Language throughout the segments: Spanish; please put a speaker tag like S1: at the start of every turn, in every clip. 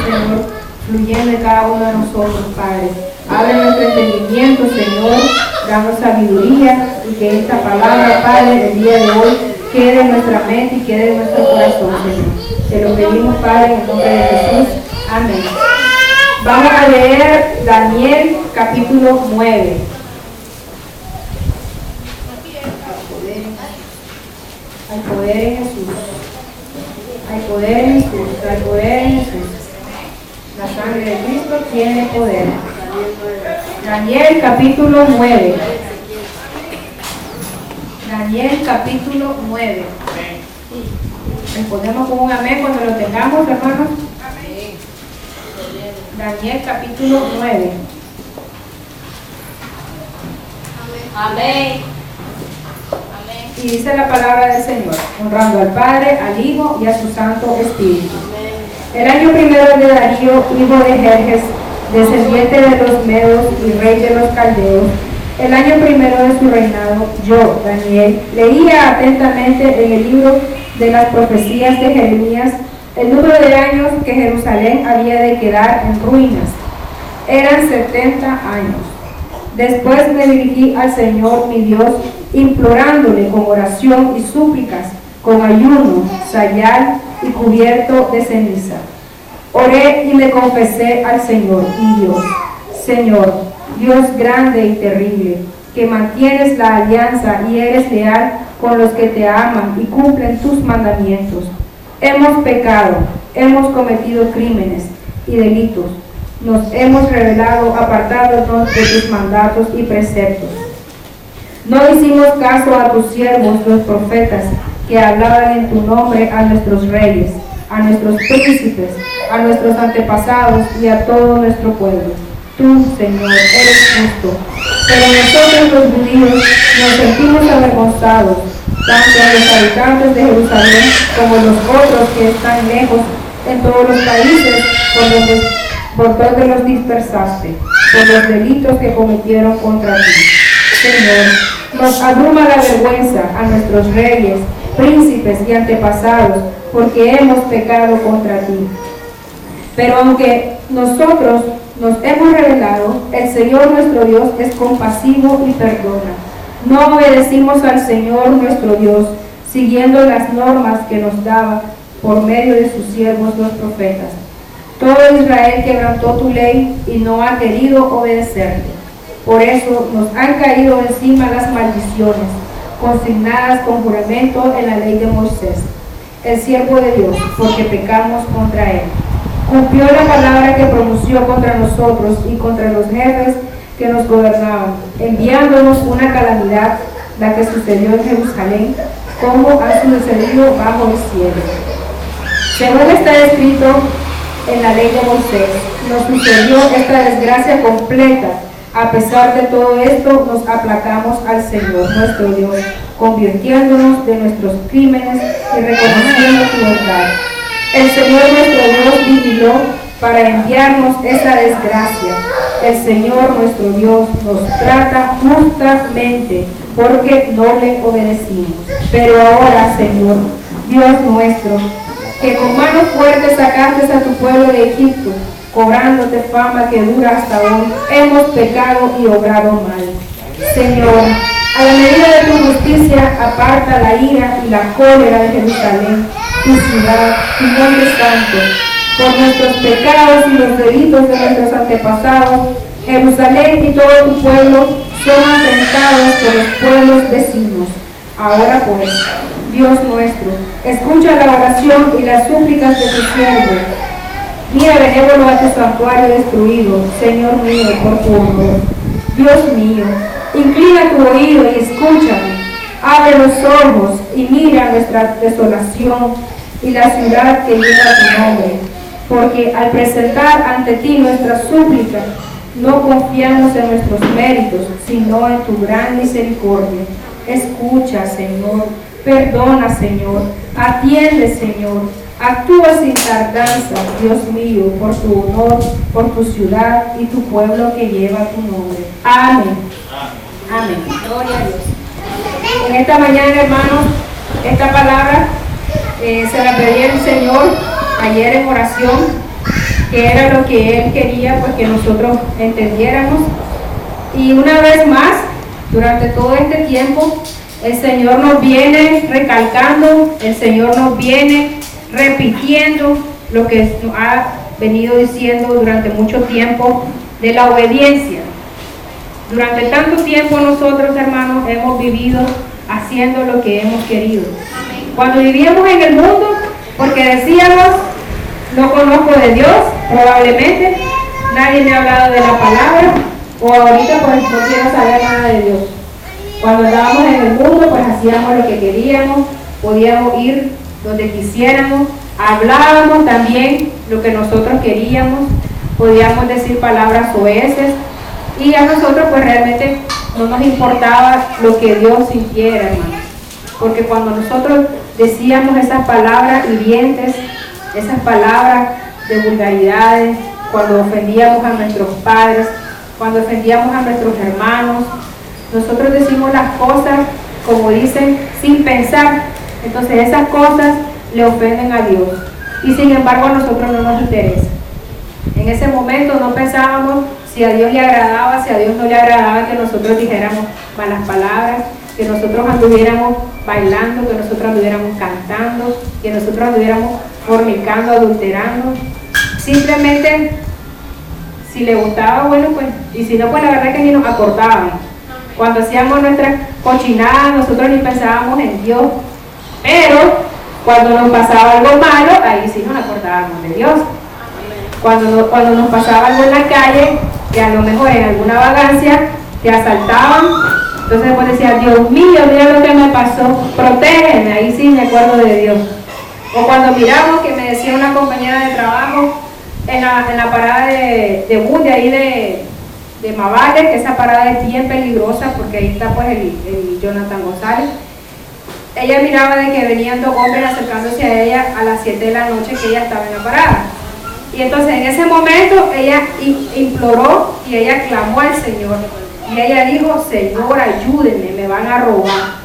S1: Señor, fluyendo en cada uno de nosotros, Padre. Abre nuestro entendimiento, Señor, danos sabiduría y que esta palabra, Padre, el día de hoy quede en nuestra mente y quede en nuestro corazón, Señor. Te lo pedimos, Padre, en el nombre de Jesús. Amén. Vamos a leer Daniel capítulo 9. Hay poder en Jesús. Hay poder en Jesús. Hay poder en Jesús. La sangre de Cristo tiene poder. Daniel capítulo 9. Daniel capítulo 9. Respondemos con un amén cuando lo tengamos, hermanos. Daniel capítulo 9.
S2: Amén.
S1: Y dice la palabra del Señor, honrando al Padre, al Hijo y a su Santo Espíritu. El año primero de Darío, hijo de Jerjes, descendiente de los Medos y rey de los Caldeos, el año primero de su reinado, yo, Daniel, leía atentamente en el libro de las profecías de Jeremías el número de años que Jerusalén había de quedar en ruinas. Eran 70 años. Después me dirigí al Señor mi Dios, implorándole con oración y súplicas, con ayuno, sayal y cubierto de ceniza. Oré y le confesé al Señor mi Dios: Señor, Dios grande y terrible, que mantienes la alianza y eres leal con los que te aman y cumplen tus mandamientos. Hemos pecado, hemos cometido crímenes y delitos, nos hemos rebelado apartándonos de tus mandatos y preceptos. No hicimos caso a tus siervos, los profetas, que hablaban en tu nombre a nuestros reyes, a nuestros príncipes, a nuestros antepasados y a todo nuestro pueblo. Tú, Señor, eres justo. Pero nosotros los judíos nos sentimos avergonzados, tanto a los habitantes de Jerusalén como los otros que están lejos en todos los países por donde los dispersaste, por los delitos que cometieron contra ti. Señor, nos abruma la vergüenza a nuestros reyes, príncipes y antepasados, porque hemos pecado contra ti. Pero aunque nosotros nos hemos rebelado, el Señor nuestro Dios es compasivo y perdona. No obedecimos al Señor nuestro Dios, siguiendo las normas que nos daba por medio de sus siervos los profetas. Todo Israel quebrantó tu ley y no ha querido obedecerte. Por eso nos han caído encima las maldiciones, consignadas con juramento en la ley de Moisés, el siervo de Dios, porque pecamos contra él. Cumplió la palabra que pronunció contra nosotros y contra los jefes que nos gobernaban, enviándonos una calamidad, la que sucedió en Jerusalén, como ha sucedido bajo el cielo. Según está escrito en la ley de Moisés, nos sucedió esta desgracia completa. A pesar de todo esto, nos aplacamos al Señor nuestro Dios, convirtiéndonos de nuestros crímenes y reconociendo tu verdad. El Señor nuestro Dios vigiló para enviarnos esa desgracia. El Señor nuestro Dios nos trata justamente porque no le obedecimos. Pero ahora, Señor, Dios nuestro, que con mano fuerte sacaste a tu pueblo de Egipto, cobrándote fama que dura hasta hoy, hemos pecado y obrado mal. Señor, a la medida de tu justicia, aparta la ira y la cólera de Jerusalén, tu ciudad, tu nombre santo. Por nuestros pecados y los delitos de nuestros antepasados, Jerusalén y todo tu pueblo son afrentados por los pueblos vecinos. Ahora pues, Dios nuestro, escucha la oración y las súplicas de tu siervo. Mira benévolo a tu santuario destruido, Señor mío, por tu honor. Dios mío, inclina tu oído y escúchame. Abre los ojos y mira nuestra desolación y la ciudad que lleva tu nombre. Porque al presentar ante ti nuestra súplica, no confiamos en nuestros méritos, sino en tu gran misericordia. Escucha, Señor. Perdona, Señor. Atiende, Señor. Actúa sin tardanza, Dios mío, por tu honor, por tu ciudad y tu pueblo que lleva tu nombre. Amén. Amén. Gloria a Dios. En esta mañana, hermanos, esta palabra se la pedí al Señor ayer en oración que era lo que Él quería pues que nosotros entendiéramos. Y una vez más, durante todo este tiempo, el Señor nos viene recalcando, el Señor nos viene repitiendo lo que nos ha venido diciendo durante mucho tiempo de la obediencia. Durante tanto tiempo nosotros, hermanos, hemos vivido haciendo lo que hemos querido. Cuando vivíamos en el mundo, porque decíamos, no conozco de Dios, probablemente, nadie me ha hablado de la palabra, o ahorita pues no quiero saber nada de Dios. Cuando andábamos en el mundo, pues hacíamos lo que queríamos, podíamos ir donde quisiéramos, hablábamos también lo que nosotros queríamos, podíamos decir palabras soeces, y a nosotros pues realmente no nos importaba lo que Dios sintiera, hermano. Porque cuando nosotros decíamos esas palabras hirientes, esas palabras de vulgaridades, cuando ofendíamos a nuestros padres, cuando ofendíamos a nuestros hermanos, nosotros decimos las cosas, como dicen, sin pensar. Entonces esas cosas le ofenden a Dios. Y sin embargo a nosotros no nos interesa. En ese momento no pensábamos si a Dios le agradaba, si a Dios no le agradaba que nosotros dijéramos malas palabras, que nosotros anduviéramos bailando, que nosotros anduviéramos cantando, que nosotros anduviéramos fornicando, adulterando. Simplemente, si le gustaba, bueno, pues, y si no, pues la verdad es que ni nos acordábamos. Cuando hacíamos nuestras cochinadas, nosotros ni pensábamos en Dios, pero cuando nos pasaba algo malo, ahí sí nos acordábamos de Dios. Cuando nos pasaba algo en la calle, que a lo mejor en alguna vagancia te asaltaban, entonces después decía, Dios mío, mira lo que me pasó, protégeme, ahí sí me acuerdo de Dios. O cuando miramos que me decía una compañera de trabajo en la parada de bus de ahí de Mavales, que esa parada es bien peligrosa porque ahí está pues el Jonathan González. Ella miraba de que venían dos hombres acercándose a ella a las 7 de la noche que ella estaba en la parada. Y entonces en ese momento ella imploró y ella clamó al Señor. Y ella dijo, Señor, ayúdenme, me van a robar.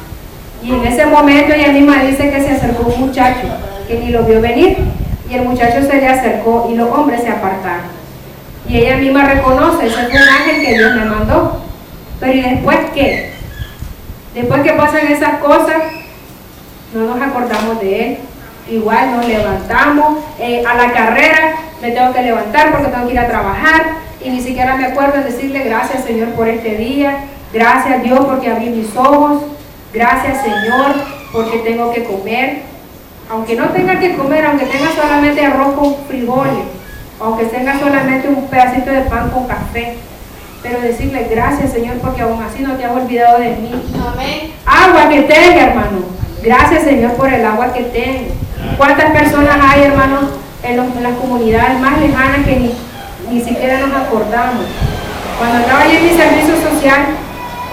S1: Y en ese momento ella misma dice que se acercó un muchacho que ni lo vio venir. Y el muchacho se le acercó y los hombres se apartaron. Y ella misma reconoce, ese fue un ángel que Dios me mandó. Pero ¿y después qué? Después que pasan esas cosas, no nos acordamos de Él. Igual nos levantamos, a la carrera me tengo que levantar porque tengo que ir a trabajar y ni siquiera me acuerdo de decirle gracias Señor por este día, gracias Dios porque abrí mis ojos, gracias Señor porque tengo que comer, aunque no tenga que comer, aunque tenga solamente arroz con frijoles, aunque tenga solamente un pedacito de pan con café, pero decirle gracias Señor porque aún así no te has olvidado de mí. Amén. Agua que tenga, hermano, gracias Señor por el agua que tengo. ¿Cuántas personas hay, hermanos, en las comunidades más lejanas que ni siquiera nos acordamos? Cuando estaba yo en mi servicio social,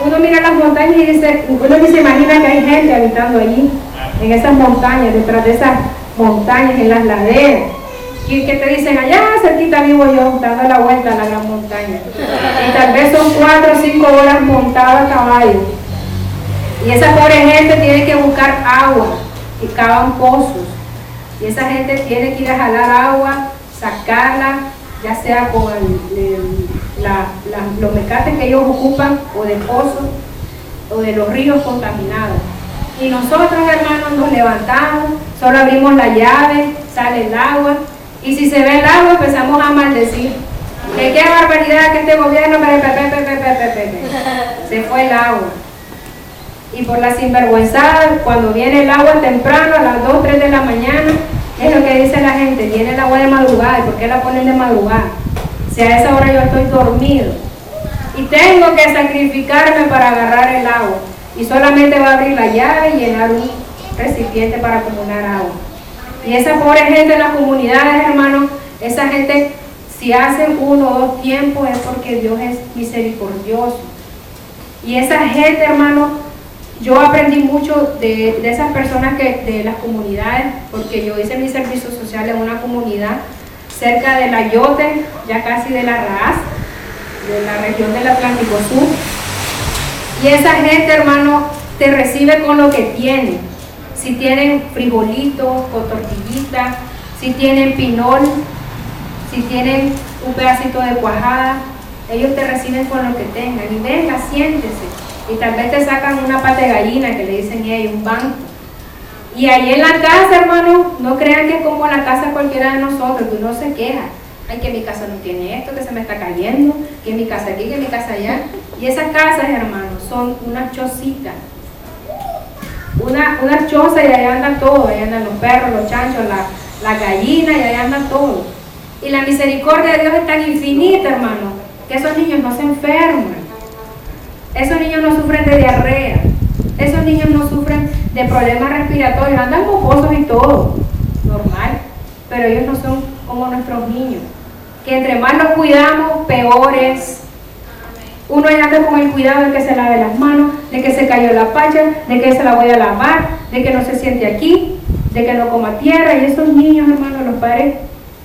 S1: uno mira las montañas y dice, uno ni se imagina que hay gente habitando allí, en esas montañas, detrás de esas montañas, en las laderas. Y que te dicen, allá cerquita vivo yo, dando la vuelta a la gran montaña. Y tal vez son 4 o 5 horas montado a caballo. Y esa pobre gente tiene que buscar agua, y cavan pozos. Y esa gente tiene que ir a jalar agua, sacarla, ya sea con los mecates que ellos ocupan, o de pozos, o de los ríos contaminados. Y nosotros, hermanos, nos levantamos, solo abrimos la llave, sale el agua, y si se ve el agua empezamos a maldecir. Que qué barbaridad que este gobierno, se fue el agua. Y por la sinvergüenzada, cuando viene el agua temprano, a las 2, 3 de la mañana, es lo que dice la gente, viene el agua de madrugada. ¿Y por qué la ponen de madrugada? Si a esa hora yo estoy dormido y tengo que sacrificarme para agarrar el agua, y solamente va a abrir la llave y llenar un recipiente para acumular agua. Y esa pobre gente en las comunidades, hermanos, esa gente, si hacen 1 o 2 tiempos es porque Dios es misericordioso. Y esa gente, hermanos, yo aprendí mucho de esas personas de las comunidades, porque yo hice mi servicio social en una comunidad cerca del Ayote, ya casi de la Raaz, de la región del Atlántico Sur. Y esa gente, hermano, te recibe con lo que tienen. Si tienen frijolitos o tortillitas, si tienen pinol, si tienen un pedacito de cuajada, ellos te reciben con lo que tengan. Y venga, siéntese. Y tal vez te sacan una pata de gallina, que le dicen ellos, un banco. Y ahí en la casa, hermano, no crean que es como la casa cualquiera de nosotros, que uno se queja. Ay, que mi casa no tiene esto, que se me está cayendo, que mi casa aquí, que mi casa allá. Y esas casas, hermanos, son unas chocitas. Unas chozas y ahí anda todo. Ahí andan los perros, los chanchos, la gallina y ahí anda todo. Y la misericordia de Dios es tan infinita, hermano, que esos niños no se enferman. Esos niños no sufren de diarrea. Esos niños no sufren de problemas respiratorios. Andan mocosos y todo. Normal. Pero ellos no son como nuestros niños, que entre más los cuidamos, peor es. Uno ya anda con el cuidado de que se lave las manos, de que se cayó la pacha, de que se la voy a lavar, de que no se siente aquí, de que no coma tierra. Y esos niños, hermanos, los padres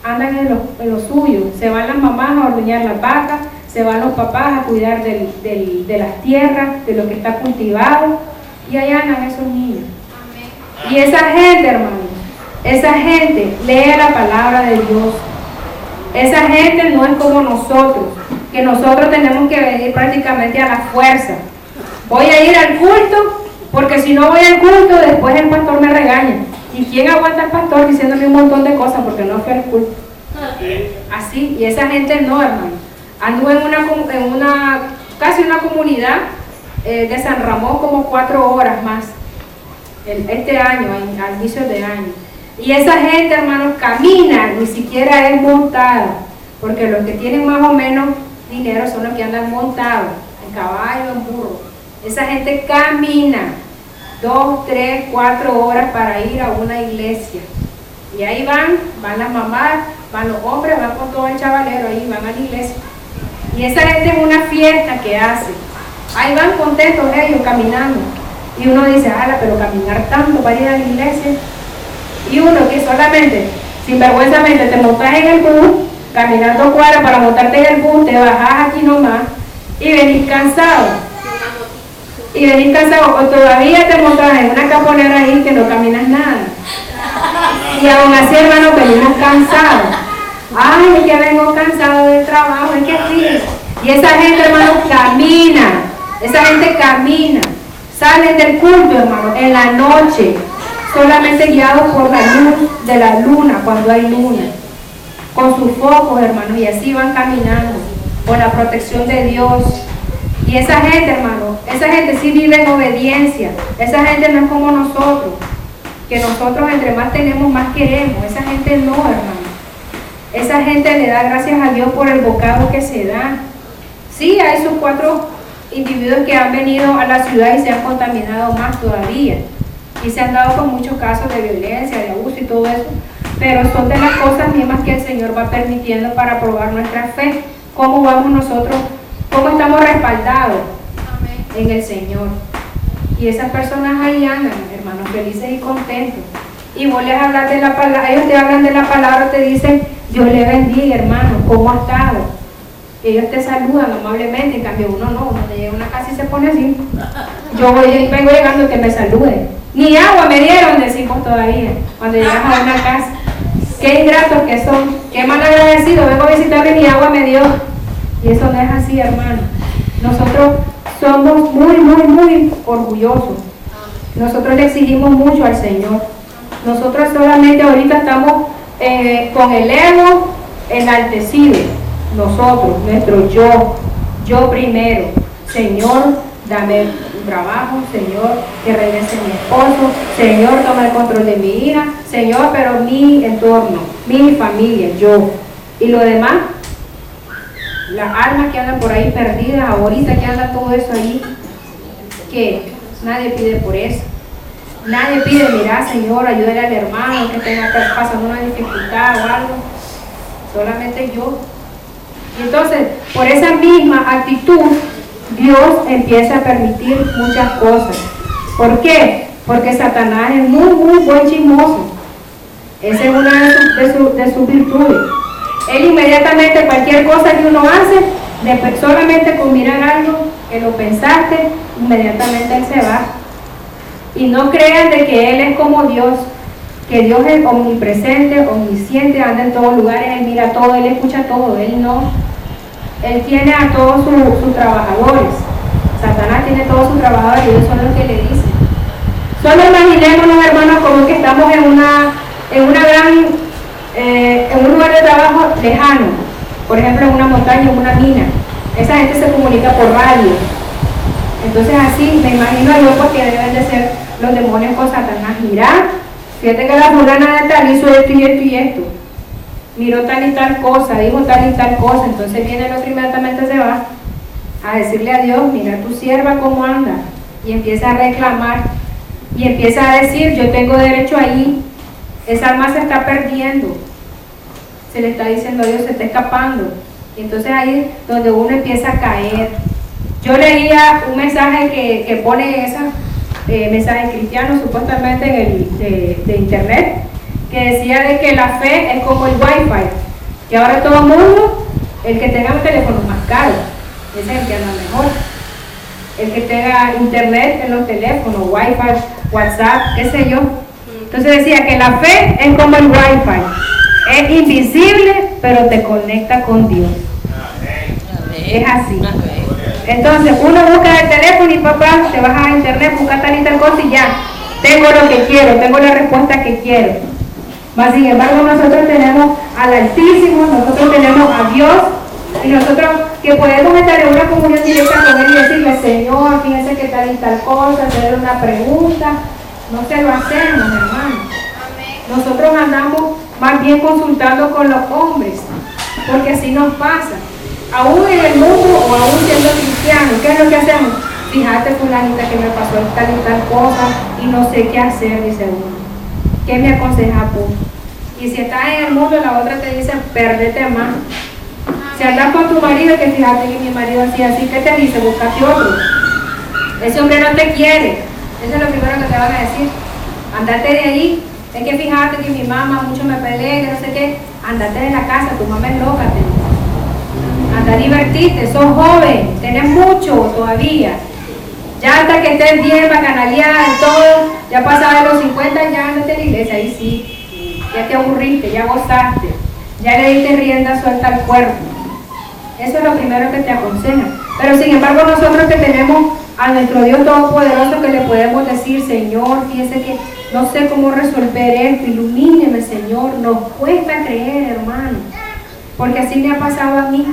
S1: andan en lo suyo. Se van las mamás a ordeñar las vacas, se van los papás a cuidar de las tierras, de lo que está cultivado, y allá andan esos niños. Y esa gente, hermanos, esa gente lee la palabra de Dios. Esa gente no es como nosotros, que nosotros tenemos que venir prácticamente a la fuerza. Voy a ir al culto, porque si no voy al culto, después el pastor me regaña. ¿Y quién aguanta al pastor diciéndole un montón de cosas porque no fue al culto? Así, y esa gente no, hermano. Anduve en casi una comunidad de San Ramón como 4 horas más, este año, al inicio de año. Y esa gente, hermanos, camina, ni siquiera es montada, porque los que tienen más o menos dinero son los que andan montados, en caballo, en burro. Esa gente camina 2, 3, 4 horas para ir a una iglesia. Y ahí van las mamás, van los hombres, van con todo el chavalero, ahí van a la iglesia. Y esa gente es una fiesta que hace. Ahí van contentos ellos caminando. Y uno dice, ala, pero caminar tanto para ir a la iglesia. Y uno que solamente, sinvergüenzamente, te montas en el bus, caminando cuadras para montarte en el bus, te bajas aquí nomás y venís cansado. O todavía te montas en una caponera ahí que no caminas nada. Y aún así, hermanos, venimos cansados. Ay, es que vengo cansado del trabajo, es que sí. Y esa gente, hermanos, camina. Salen del culto, hermano, en la noche, solamente guiados por la luz de la luna, cuando hay luna, con sus focos, hermanos, y así van caminando, por la protección de Dios. Y esa gente, hermano, esa gente sí vive en obediencia. Esa gente no es como nosotros, que nosotros entre más tenemos, más queremos. Esa gente no, hermano. Esa gente le da gracias a Dios por el bocado que se da. Sí, hay sus 4 individuos que han venido a la ciudad y se han contaminado más todavía. Y se han dado con muchos casos de violencia, de abuso y todo eso. Pero son de las cosas mismas que el Señor va permitiendo para probar nuestra fe. ¿Cómo vamos nosotros? ¿Cómo estamos respaldados en el Señor? Y esas personas ahí andan, hermanos, felices y contentos. Y vos les hablas de la palabra, ellos te hablan de la palabra, te dicen, Dios le bendiga, hermano, ¿cómo ha estado? Ellos te saludan amablemente, en cambio uno no, uno llega a una casa y se pone así. Yo vengo llegando que me saluden. Ni agua me dieron, decimos todavía, cuando llegas a una casa. Qué ingratos que son, qué mal agradecidos, vengo a visitarle y ni agua me dio. Y eso no es así, hermano. Nosotros somos muy orgullosos. Nosotros le exigimos mucho al Señor. Nosotros solamente ahorita estamos con el ego enaltecido. Nosotros, nuestro yo primero. Señor, dame un trabajo. Señor, que regrese mi esposo. Señor, toma el control de mi hija. Señor, pero mi entorno, mi familia, yo. Y lo demás, las almas que andan por ahí perdidas, ahorita que anda todo eso ahí, que nadie pide por eso. Nadie pide, mira, Señor, ayúdale al hermano que tenga pasando una dificultad o algo. Solamente yo. Y entonces, por esa misma actitud, Dios empieza a permitir muchas cosas. ¿Por qué? Porque Satanás es muy buen chismoso. Esa es una de sus virtudes. Él inmediatamente, cualquier cosa que uno hace, solamente con mirar algo que lo pensaste, inmediatamente él se va. Y no crean de que él es como Dios, que Dios es omnipresente, omnisciente, anda en todos lugares, Él mira todo, Él escucha todo, Él tiene a todos sus trabajadores. Satanás tiene todos sus trabajadores y ellos son los que le dicen. Solo imaginémonos, hermanos, como que estamos en un lugar de trabajo lejano, por ejemplo en una montaña, en una mina. Esa gente se comunica por radio. Entonces así me imagino yo pues que deben de ser los demonios con Satanás. Mira, fíjate que la fulana de tal hizo esto y esto y esto, miró tal y tal cosa, dijo tal y tal cosa. Entonces viene el otro, inmediatamente se va a decirle a Dios: mira tu sierva cómo anda, y empieza a reclamar y empieza a decir: yo tengo derecho ahí, esa alma se está perdiendo, se le está diciendo a Dios, se está escapando. Y entonces ahí es donde uno empieza a caer. Yo leía un mensaje que pone mensaje cristiano supuestamente de internet, que decía de que la fe es como el wifi, que ahora todo el mundo, el que tenga un teléfono más caro, ese es el que anda mejor, el que tenga internet en los teléfonos, wifi, WhatsApp, qué sé yo. Entonces decía que la fe es como el wifi, es invisible pero te conecta con Dios. Es así. Entonces uno busca el teléfono y papá, te vas a internet, busca tal y tal cosa y ya, tengo lo que quiero, tengo la respuesta que quiero. Mas sin embargo nosotros tenemos al Altísimo, nosotros tenemos a Dios, y nosotros que podemos estar en una comunión directa con Él y decirle: Señor, fíjense que tal y tal cosa, hacerle una pregunta. No se lo hacemos, hermanos. Nosotros andamos más bien consultando con los hombres, porque así nos pasa. Aún en el mundo o aún siendo cristianos, ¿qué es lo que hacemos? Fíjate, fulanita, que me pasó tal y tal cosa y no sé qué hacer, dice uno. ¿Qué me aconsejas tú? Y si estás en el mundo, la otra te dice: perdete más. Si andas con tu marido, que fíjate que mi marido hacía así, ¿qué te dice? Búscate otro. Ese hombre no te quiere. Eso es lo primero que te van a decir. Andate de ahí. Es que fíjate que mi mamá mucho me pelea, que no sé qué. Andate de la casa, tu mamá es loca, te dice. Anda a divertirte, sos joven, tenés mucho todavía. Ya hasta que estés bien, bacanaleada y todo, ya pasada de los 50, ya andate a la iglesia, ahí sí. Ya te aburriste, ya gozaste, ya le diste rienda suelta al cuerpo. Eso es lo primero que te aconsejan. Pero sin embargo nosotros que tenemos a nuestro Dios Todopoderoso, que le podemos decir: Señor, fíjese que no sé cómo resolver esto, ilumíneme, Señor. Nos cuesta creer, hermano, porque así me ha pasado a mí.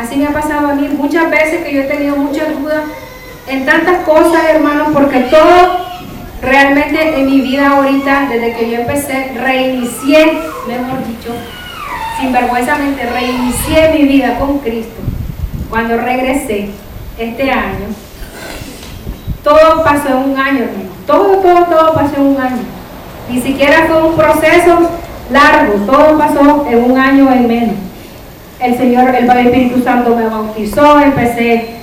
S1: Así me ha pasado a mí muchas veces, que yo he tenido muchas dudas en tantas cosas, hermanos, porque todo realmente en mi vida ahorita, desde que yo empecé, reinicié, mejor dicho, sinvergüenzamente reinicié mi vida con Cristo. Cuando regresé este año, todo pasó en un año, hermano. Todo pasó en un año. Ni siquiera fue un proceso largo, todo pasó en un año en menos. El Señor, el Espíritu Santo me bautizó, empecé,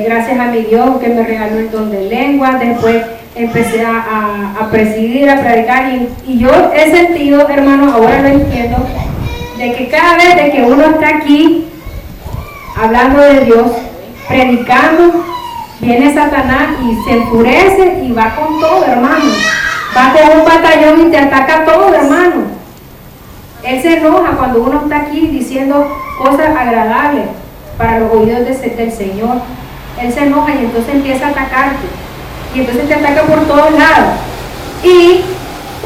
S1: gracias a mi Dios que me regaló el don de lengua, después empecé a presidir, a predicar, y yo he sentido, hermano, ahora lo entiendo, de que cada vez de que uno está aquí hablando de Dios, predicando, viene Satanás y se enfurece y va con todo, hermano. Va con un batallón y te ataca todo, hermano. Él se enoja cuando uno está aquí diciendo cosas agradables para los oídos del Señor. Él se enoja y entonces empieza a atacarte. Y entonces te ataca por todos lados. Y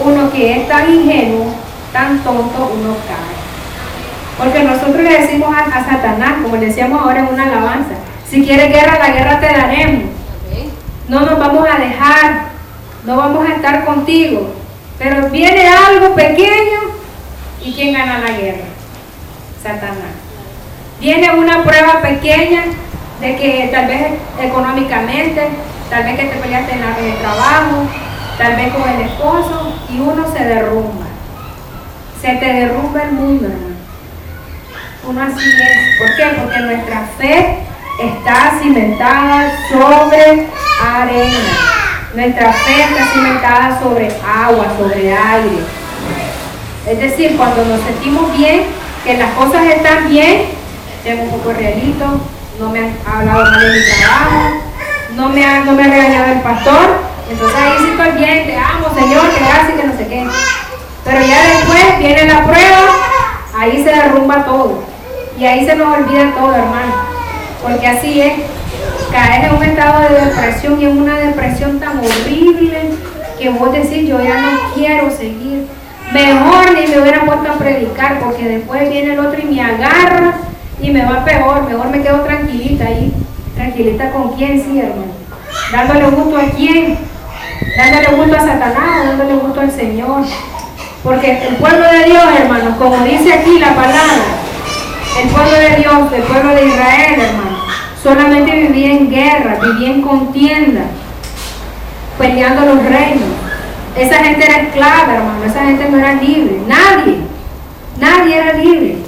S1: uno que es tan ingenuo, tan tonto, uno cae. Porque nosotros le decimos a Satanás, como le decíamos ahora en una alabanza: si quieres guerra, la guerra te daremos. No nos vamos a dejar, no vamos a estar contigo. Pero viene algo pequeño, ¿y quién gana la guerra? Satanás. Viene una prueba pequeña de que tal vez económicamente, tal vez que te peleaste en el trabajo, tal vez con el esposo, y uno se derrumba. Se te derrumba el mundo, hermano. Uno así es. ¿Por qué? Porque nuestra fe está cimentada sobre arena. Nuestra fe está cimentada sobre agua, sobre aire. Es decir, cuando nos sentimos bien, que las cosas están bien, tengo un poco de realito, no me han hablado mal de mi trabajo, no me ha regañado el pastor, entonces ahí sí estoy bien, te amo, Señor, que gracias, que no sé qué. Pero ya después viene la prueba, ahí se derrumba todo. Y ahí se nos olvida todo, hermano. Porque así es. Caes en un estado de depresión y en una depresión tan horrible que vos decís, yo ya no quiero seguir. Mejor ni me hubiera puesto a predicar, porque después viene el otro y me agarra y me va peor. Mejor me quedo tranquilita ahí. ¿Tranquilita con quién? Sí, hermano. ¿Dándole gusto a quién? ¿Dándole gusto a Satanás o dándole gusto al Señor? Porque el pueblo de Dios, hermanos, como dice aquí la palabra, el pueblo de Dios, el pueblo de Israel, hermano, solamente vivía en guerra, vivía en contienda, peleando los reinos. Esa gente era esclava, hermano, esa gente no era libre, nadie era libre.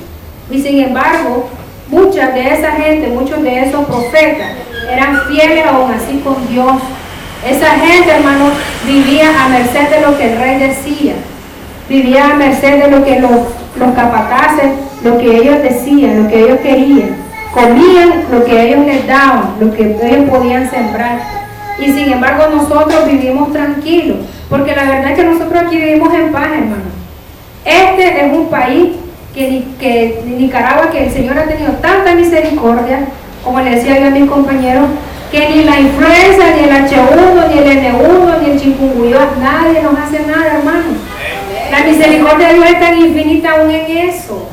S1: Y sin embargo, muchas de esa gente, muchos de esos profetas, eran fieles aún así con Dios. Esa gente, hermano, vivía a merced de lo que el rey decía, vivía a merced de lo que los capataces, lo que ellos decían, lo que ellos querían. Comían lo que ellos les daban, lo que ellos podían sembrar. Y sin embargo nosotros vivimos tranquilos, porque la verdad es que nosotros aquí vivimos en paz, hermano. Este es un país que Nicaragua, que el Señor ha tenido tanta misericordia, como le decía yo a mis compañeros, que ni la influenza, ni el H1, ni el N1, ni el chikungunya, nadie nos hace nada, hermano. La misericordia de Dios es tan infinita aún en eso.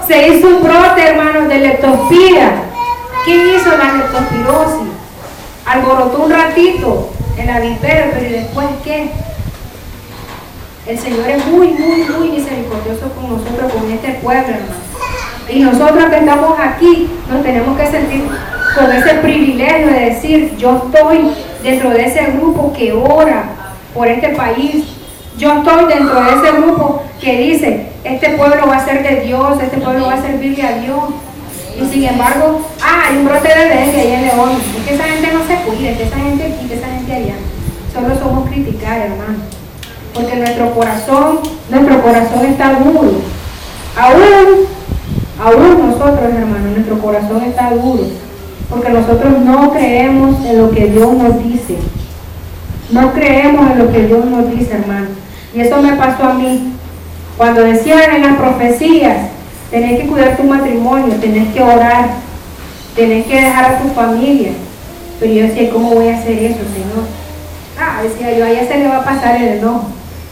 S1: Se hizo un brote, hermanos, de leptospira. ¿Quién hizo la leptospirosis? Alborotó un ratito en la víspera, pero ¿y después qué? El Señor es muy misericordioso con nosotros, con este pueblo, hermano. Y nosotros que estamos aquí, nos tenemos que sentir con ese privilegio de decir, yo estoy dentro de ese grupo que ora por este país. Yo estoy dentro de ese grupo que dice, este pueblo va a ser de Dios, este pueblo va a servirle a Dios. Y sin embargo, hay un brote de dengue ahí en León. Es que esa gente no se cuida, es que esa gente aquí, que esa gente allá. Solo somos criticar, hermano. Porque nuestro corazón está duro. Aún nosotros, hermano, nuestro corazón está duro. Porque nosotros no creemos en lo que Dios nos dice. No creemos en lo que Dios nos dice, hermano. Y eso me pasó a mí. Cuando decían en las profecías, tenés que cuidar tu matrimonio, tenés que orar, tenés que dejar a tu familia. Pero yo decía, ¿cómo voy a hacer eso, Señor? Decía yo, a ella se le va a pasar el enojo.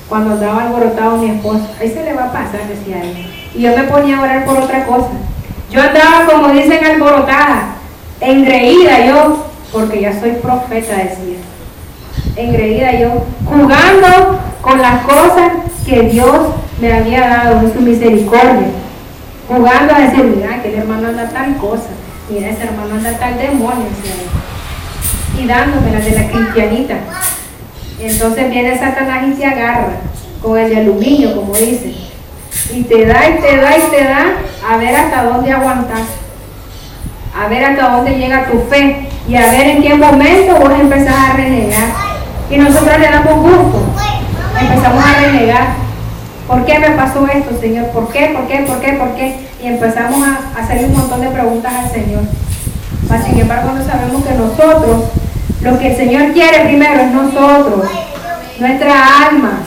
S1: Cuando andaba alborotado mi esposo, ahí se le va a pasar, decía él. Y yo me ponía a orar por otra cosa. Yo andaba, como dicen, alborotada, engreída yo, porque ya soy profeta, decía. Engreída yo, jugando con las cosas que Dios me había dado en su misericordia. Jugando a decir, mira, que el hermano anda tal cosa, mira, ese hermano anda tal demonio, decía él. Y dándomela de la cristianita. Entonces viene Satanás y te agarra con el de aluminio, como dice, y te da y te da y te da, a ver hasta dónde aguantas, a ver hasta dónde llega tu fe y a ver en qué momento vos empezás a renegar. Y nosotros le damos gusto, empezamos a renegar. ¿Por qué me pasó esto, Señor? ¿Por qué? ¿Por qué? ¿Por qué? ¿Por qué? Y empezamos a hacerle un montón de preguntas al Señor. Sin embargo, no sabemos que nosotros, lo que el Señor quiere primero es nosotros, nuestra alma.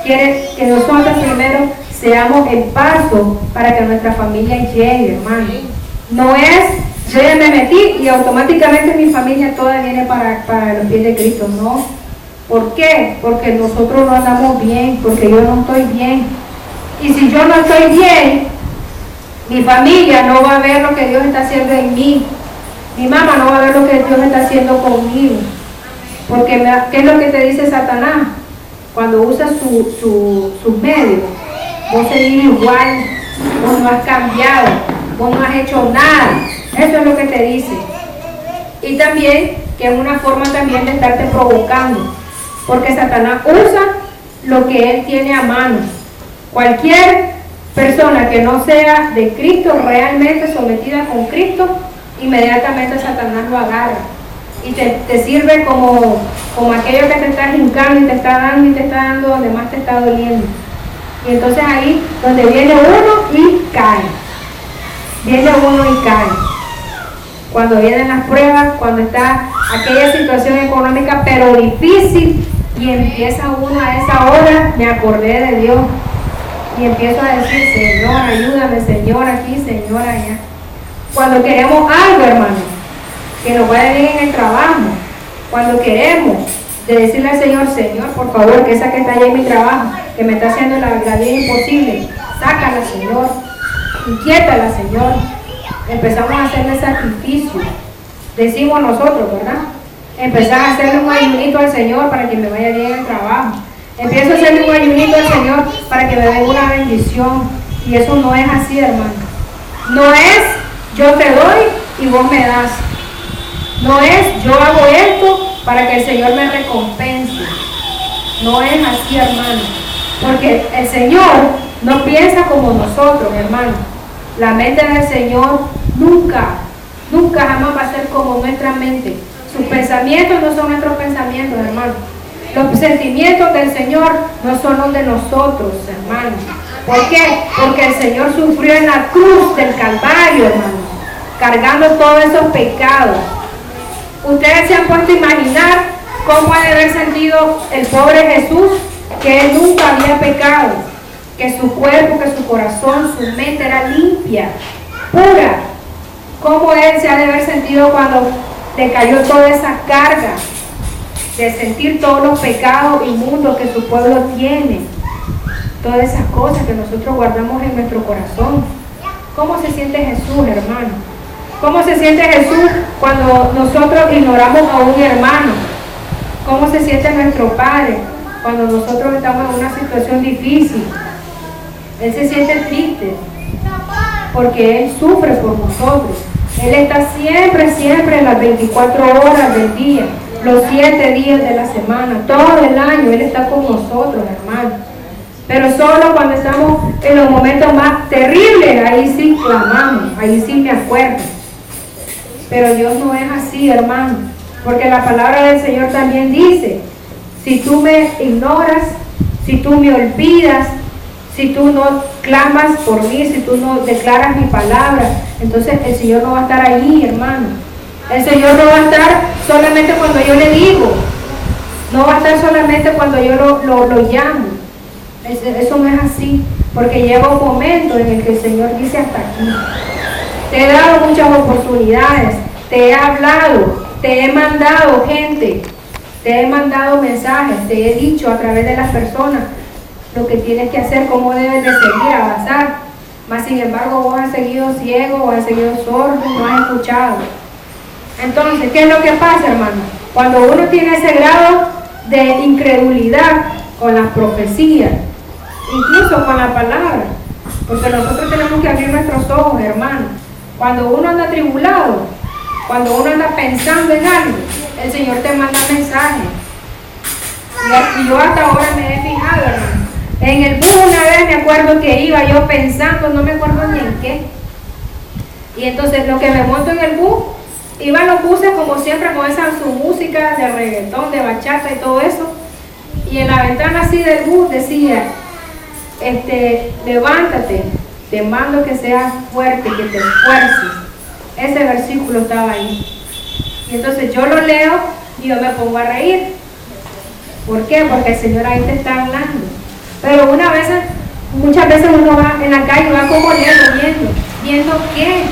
S1: Quiere que nosotros primero seamos el paso para que nuestra familia llegue, hermano. No es, yo ya me metí y automáticamente mi familia toda viene para los pies de Cristo, no. ¿Por qué? Porque nosotros no andamos bien, porque yo no estoy bien. Y si yo no estoy bien, mi familia no va a ver lo que Dios está haciendo en mí. Mi mamá no va a ver lo que Dios está haciendo conmigo. Porque, ¿qué es lo que te dice Satanás? Cuando usas sus medios, vos seguís igual, vos no has cambiado, vos no has hecho nada. Eso es lo que te dice. Y también, que es una forma también de estarte provocando. Porque Satanás usa lo que él tiene a mano. Cualquier persona que no sea de Cristo, realmente sometida con Cristo, inmediatamente Satanás lo agarra. Y te sirve como aquello que te está hincando y te está dando donde más te está doliendo. Y entonces ahí donde viene uno y cae. Viene uno y cae. Cuando vienen las pruebas, cuando está aquella situación económica pero difícil, Y empieza uno a esa hora, me acordé de Dios. Y empiezo a decir, Señor, ayúdame, Señor, aquí, Señor, allá. Cuando queremos algo, hermano, que nos vaya bien en el trabajo, cuando queremos de decirle al Señor, Señor, por favor, que esa que está allá en mi trabajo, que me está haciendo la vida imposible, sácala, Señor, inquiétala, Señor. Empezamos a hacerle sacrificio, decimos nosotros, ¿verdad? Empezar a hacerle un ayunito al Señor para que me vaya bien en el trabajo. Empiezo a hacerle un ayunito al Señor para que me venga una bendición. Y eso no es así, hermano. No es yo te doy y vos me das. No es yo hago esto para que el Señor me recompense. No es así, hermano. Porque el Señor no piensa como nosotros, hermano. La mente del Señor nunca jamás va a ser como nuestra mente. Sus pensamientos no son nuestros pensamientos, hermano. Los sentimientos del Señor no son los de nosotros, hermano. ¿Por qué? Porque el Señor sufrió en la cruz del Calvario, hermano, cargando todos esos pecados. Ustedes se han puesto a imaginar cómo ha de haber sentido el pobre Jesús, que él nunca había pecado, que su cuerpo, que su corazón, su mente era limpia, pura. Cómo él se ha de haber sentido cuando le cayó toda esa carga de sentir todos los pecados inmundos que su pueblo tiene, todas esas cosas que nosotros guardamos en nuestro corazón. ¿Cómo se siente Jesús, hermano? ¿Cómo se siente Jesús cuando nosotros ignoramos a un hermano? ¿Cómo se siente nuestro Padre cuando nosotros estamos en una situación difícil? Él se siente triste porque Él sufre por nosotros. Él está siempre en las 24 horas del día, los 7 días de la semana, todo el año Él está con nosotros, hermano. Pero solo cuando estamos en los momentos más terribles, ahí sí clamamos, ahí sí me acuerdo. Pero Dios no es así, hermano, porque la palabra del Señor también dice, si tú me ignoras, si tú me olvidas, si tú no clamas por mí, si tú no declaras mi palabra, entonces el Señor no va a estar ahí, hermano. El Señor no va a estar solamente cuando yo le digo, no va a estar solamente cuando yo lo llamo. Eso no es así, porque llega un momento en el que el Señor dice hasta aquí. Te he dado muchas oportunidades, te he hablado, te he mandado gente, te he mandado mensajes, te he dicho a través de las personas lo que tienes que hacer, cómo debes de seguir, avanzar. Mas sin embargo vos has seguido ciego, vos has seguido sordo, no has escuchado. Entonces, ¿qué es lo que pasa, hermano? Cuando uno tiene ese grado de incredulidad con las profecías, incluso con la palabra, porque nosotros tenemos que abrir nuestros ojos, hermano. Cuando uno anda atribulado, cuando uno anda pensando en algo, el Señor te manda mensajes. Y yo hasta ahora me he fijado, hermano. En el bus una vez me acuerdo que iba yo pensando, no me acuerdo ni en qué. Y entonces lo que me monto en el bus, iban los buses como siempre con esa su música de reggaetón, de bachata y todo eso. Y en la ventana así del bus decía, levántate, te mando que seas fuerte, que te esfuerces. Ese versículo estaba ahí. Y entonces yo lo leo y yo me pongo a reír. ¿Por qué? Porque el Señor ahí te está hablando. Pero muchas veces uno va en la calle y va como viendo qué.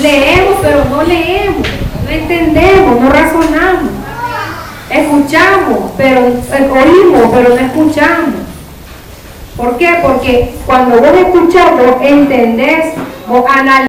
S1: Leemos, pero no leemos, no entendemos, no razonamos. Escuchamos, pero oímos, pero no escuchamos. ¿Por qué? Porque cuando vos escuchás, vos entendés, vos analizás.